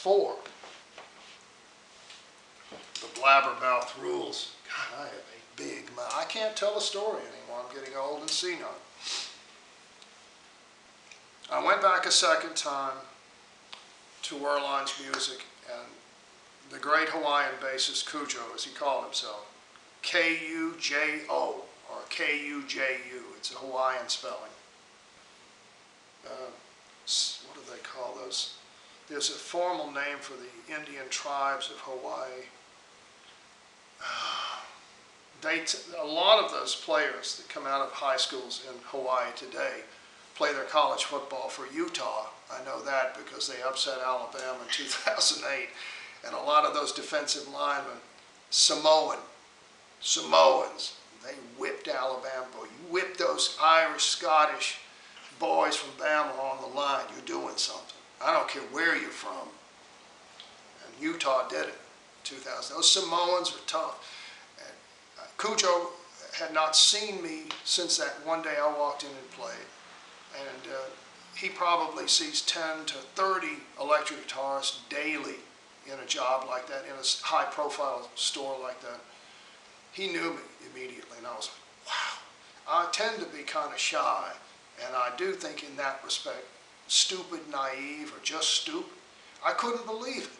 4. The blabbermouth rules. God, I have a big mouth. I can't tell a story anymore. I'm getting old and senile. I went back a second time to Werlein's music, and the great Hawaiian bassist Cujo, as he called himself, K-U-J-O, or K-U-J-U. It's a Hawaiian spelling. What do they call those? There's a formal name for the Indian tribes of Hawaii. A lot of those players that come out of high schools in Hawaii today play their college football for Utah. I know that because they upset Alabama in 2008. And a lot of those defensive linemen, Samoans, they whipped Alabama. You whip those Irish, Scottish boys from Bama on the line, you're doing something. I don't care where you're from. And Utah did it in 2000. Those Samoans are tough. And Cujo had not seen me since that one day I walked in and played. And he probably sees 10 to 30 electric guitarists daily in a job like that, in a high-profile store like that. He knew me immediately, and I was like, wow. I tend to be kind of shy, and I do think in that respect, stupid, naive, or just stupid. I couldn't believe it.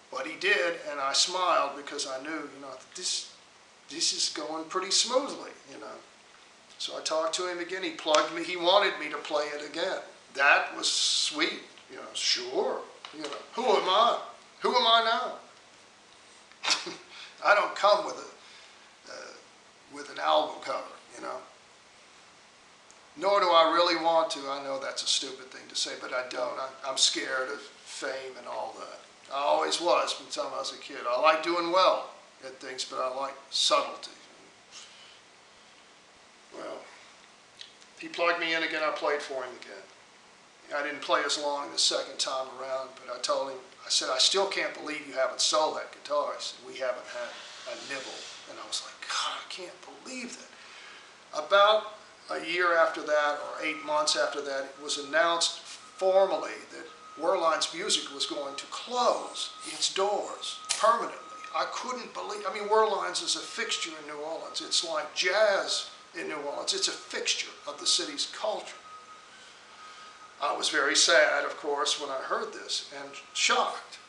But he did, and I smiled because I knew, this is going pretty smoothly, So I talked to him again. He plugged me. He wanted me to play it again. That was sweet. Sure. Who am I? Who am I now? I don't come with an album cover, Nor do I really want to. I know that's a stupid thing to say, but I don't. I'm scared of fame and all that. I always was from the time I was a kid. I like doing well at things, but I like subtlety. Well, he plugged me in again. I played for him again. I didn't play as long the second time around, but I told him, I said, I still can't believe you haven't sold that guitar. He said, we haven't had a nibble. And I was like, God, I can't believe that. About a year after that, or 8 months after that, it was announced formally that Werlein's Music was going to close its doors permanently. I couldn't believe, Werlein's is a fixture in New Orleans. It's like jazz in New Orleans. It's a fixture of the city's culture. I was very sad, of course, when I heard this, and shocked.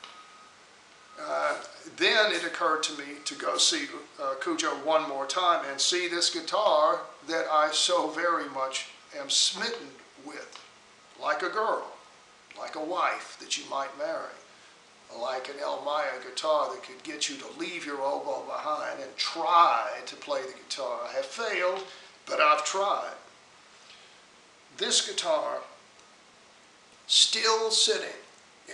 Then it occurred to me to go see Cujo one more time and see this guitar that I so very much am smitten with, like a girl, like a wife that you might marry, like an El Maya guitar that could get you to leave your oboe behind and try to play the guitar. I have failed, but I've tried. This guitar, still sitting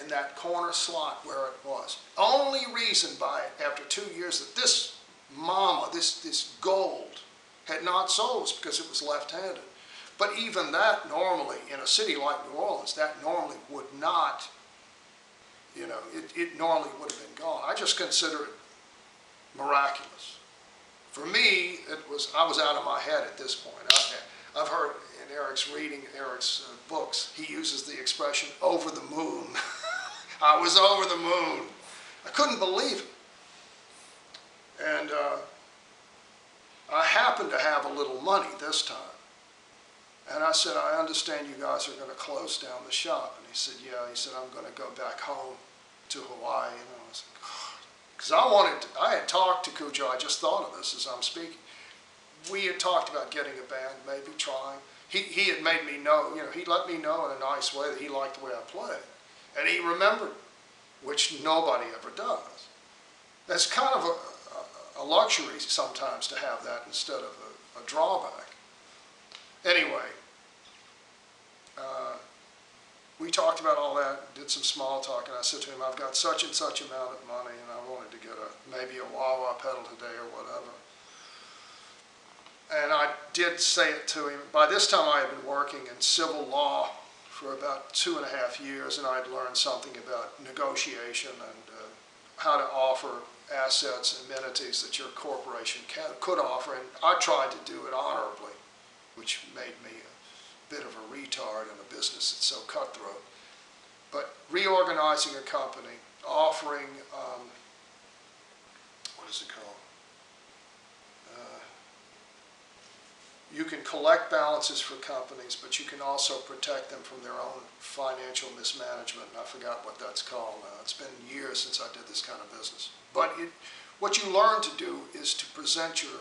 in that corner slot where it was. Only reason by it, after 2 years, that this mama, this gold, had not sold was because it was left-handed. But even that normally, in a city like New Orleans, that normally would not, it normally would have been gone. I just consider it miraculous. For me, I was out of my head at this point. I've heard in reading Eric's books, he uses the expression, over the moon. I was over the moon. I couldn't believe it. And I happened to have a little money this time. And I said, I understand you guys are going to close down the shop. And he said, yeah. He said, I'm going to go back home to Hawaii. And I was like, God. Because I had talked to Cujo. I just thought of this as I'm speaking. We had talked about getting a band, maybe trying. He had made me know, he let me know in a nice way that he liked the way I played. And he remembered, which nobody ever does. That's kind of a luxury sometimes to have that instead of a drawback. Anyway, we talked about all that, did some small talk, and I said to him, I've got such and such amount of money, and I wanted to get maybe a wah-wah pedal today or whatever. And I did say it to him. By this time I had been working in civil law for about 2.5 years, and I had learned something about negotiation and how to offer assets, amenities that your corporation could offer, and I tried to do it honorably, which made me a bit of a retard in a business that's so cutthroat. But reorganizing a company, offering, what is it called? You can collect balances for companies, but you can also protect them from their own financial mismanagement. And I forgot what that's called now. It's been years since I did this kind of business. But what you learn to do is to present your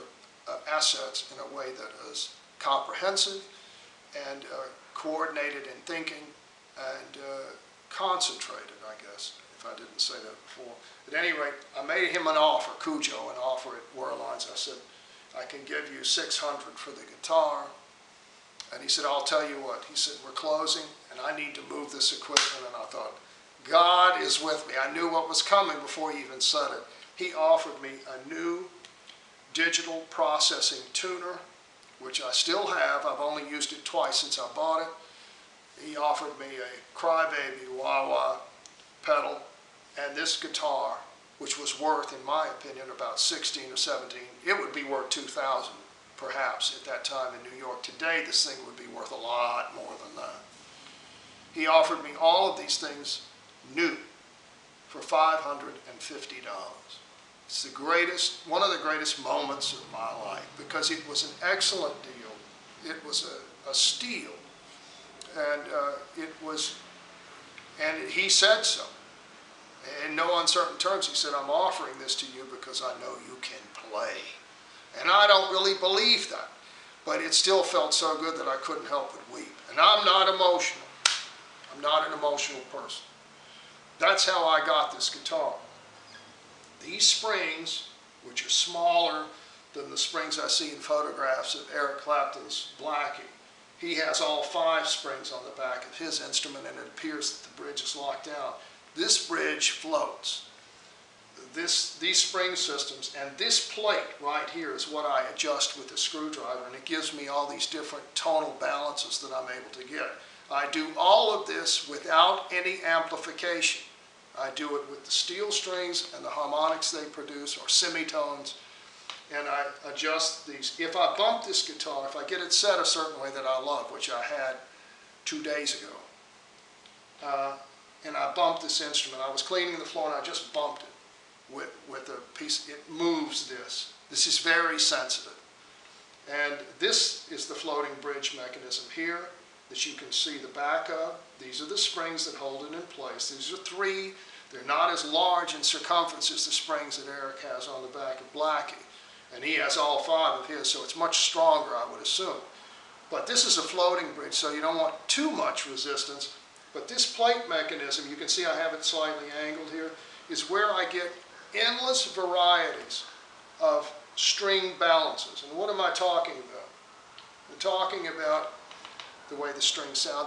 assets in a way that is comprehensive and coordinated in thinking and concentrated, I guess, if I didn't say that before. At any rate, I made him an offer, Cujo, an offer at Worldlines. I said, I can give you $600 for the guitar. And he said, I'll tell you what. He said, we're closing, and I need to move this equipment. And I thought, God is with me. I knew what was coming before he even said it. He offered me a new digital processing tuner, which I still have. I've only used it twice since I bought it. He offered me a Crybaby wah-wah pedal and this guitar, which was worth, in my opinion, about 16 or 17. It would be worth 2,000, perhaps, at that time in New York. Today, this thing would be worth a lot more than that. He offered me all of these things new for $550. It's the greatest, one of the greatest moments of my life, because it was an excellent deal. It was a steal, and and he said so. In no uncertain terms, he said, I'm offering this to you because I know you can play. And I don't really believe that, but it still felt so good that I couldn't help but weep. And I'm not emotional. I'm not an emotional person. That's how I got this guitar. These springs, which are smaller than the springs I see in photographs of Eric Clapton's Blackie, he has all 5 springs on the back of his instrument, and it appears that the bridge is locked down. This bridge floats. These spring systems and this plate right here is what I adjust with the screwdriver, and it gives me all these different tonal balances that I'm able to get. I do all of this without any amplification. I do it with the steel strings and the harmonics they produce, or semitones, and I adjust these. If I bump this guitar, if I get it set a certain way that I love, which I had 2 days ago, and I bumped this instrument. I was cleaning the floor and I just bumped it with a piece. It moves this. This is very sensitive. And this is the floating bridge mechanism here that you can see the back of. These are the springs that hold it in place. These are 3. They're not as large in circumference as the springs that Eric has on the back of Blackie. And he has all 5 of his, so it's much stronger, I would assume. But this is a floating bridge, so you don't want too much resistance. But this plate mechanism, you can see I have it slightly angled here, is where I get endless varieties of string balances. And what am I talking about? I'm talking about the way the string sounds.